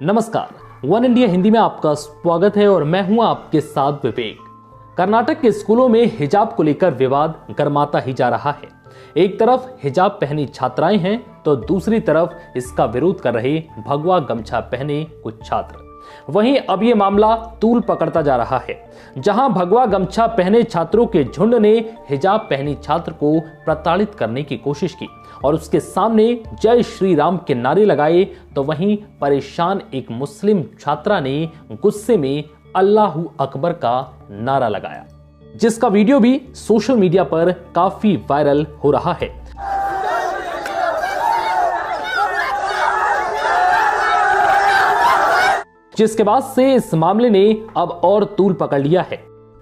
नमस्कार, one India Hindi में आपका स्वागत है और मैं हूं आपके साथ विवेक। कर्नाटक के स्कूलों में हिजाब को लेकर विवाद गर्माता ही जा रहा है। एक तरफ हिजाब पहनी छात्राएं हैं तो दूसरी तरफ इसका विरोध कर रहे भगवा गमछा पहने कुछ छात्र। वहीं अब ये मामला तूल पकड़ता जा रहा है, जहां भगवा गमछा पहने छात्रों के झुंड ने हिजाब पहनी छात्र को प्रताड़ित करने की कोशिश की और उसके सामने जय श्री राम के नारे लगाए, तो वहीं परेशान एक मुस्लिम छात्रा ने गुस्से में अल्लाहू अकबर का नारा लगाया, जिसका वीडियो भी सोशल मीडिया पर काफी वायरल हो रहा है। जिसके बाद से इस मामले ने अब और तूल पकड़ लिया है।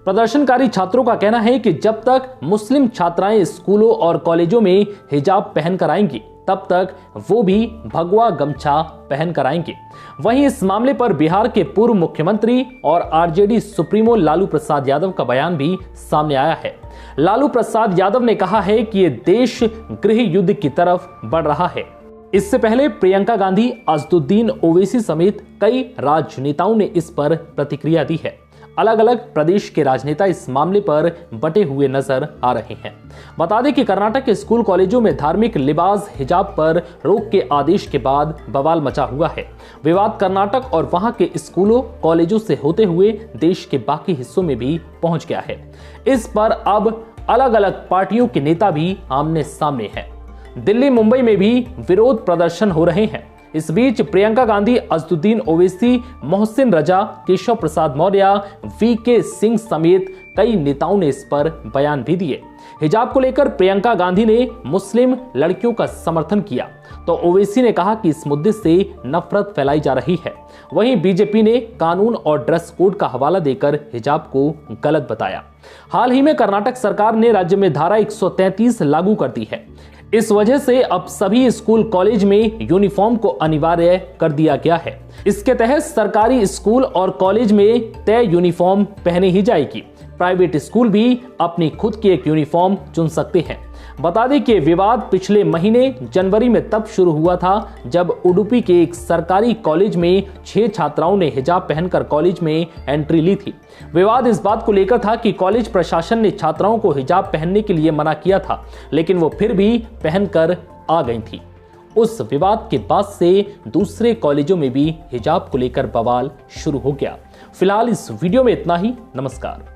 प्रदर्शनकारी छात्रों का कहना है कि जब तक मुस्लिम छात्राएं स्कूलों और कॉलेजों में हिजाब पहनकर आएंगी, तब तक वो भी भगवा गमछा पहनकर आएंगे। वहीं इस मामले पर बिहार के पूर्व मुख्यमंत्री और आरजेडी सुप्रीमो लालू प्रसाद यादव का बयान भी सामने आया है। लालू प्रसाद यादव ने कहा है कि ये देश गृह युद्ध की तरफ बढ़ रहा है। इससे पहले प्रियंका गांधी, असदुद्दीन ओवैसी समेत कई राजनेताओं ने इस पर प्रतिक्रिया दी है। अलग अलग प्रदेश के राजनेता इस मामले पर बटे हुए नजर आ रहे हैं। बता दें कि कर्नाटक के स्कूल कॉलेजों में धार्मिक लिबास हिजाब पर रोक के आदेश के बाद बवाल मचा हुआ है। विवाद कर्नाटक और वहां के स्कूलों कॉलेजों से होते हुए देश के बाकी हिस्सों में भी पहुंच गया है। इस पर अब अलग अलग पार्टियों के नेता भी आमने सामने हैं। दिल्ली, मुंबई में भी विरोध प्रदर्शन हो रहे हैं। इस बीच प्रियंका गांधी, असदुद्दीन ओवैसी, मोहसिन रजा, केशव प्रसाद मौर्य, वीके सिंह समेत कई नेताओं ने इस पर बयान भी दिए। हिजाब को लेकर प्रियंका गांधी ने मुस्लिम लड़कियों का समर्थन किया, तो ओवैसी ने कहा कि इस मुद्दे से नफरत फैलाई जा रही है। वहीं बीजेपी ने कानून और ड्रेस कोड का हवाला देकर हिजाब को गलत बताया। हाल ही में कर्नाटक सरकार ने राज्य में धारा 133 लागू कर दी है। इस वजह से अब सभी स्कूल कॉलेज में यूनिफॉर्म को अनिवार्य कर दिया गया है। इसके तहत सरकारी स्कूल और कॉलेज में तय यूनिफॉर्म पहने ही जाएगी। प्राइवेट स्कूल भी अपनी खुद की एक यूनिफॉर्म चुन सकते हैं। बता दें कि विवाद पिछले महीने जनवरी में तब शुरू हुआ था जब उडुपी के एक सरकारी कॉलेज में 6 छात्राओं ने हिजाब पहनकर कॉलेज में एंट्री ली थी। विवाद इस बात को लेकर था कि कॉलेज प्रशासन ने छात्राओं को हिजाब पहनने के लिए मना किया था, लेकिन वो फिर भी पहनकर आ गई थी। उस विवाद के बाद से दूसरे कॉलेजों में भी हिजाब को लेकर बवाल शुरू हो गया। फिलहाल इस वीडियो में इतना ही। नमस्कार।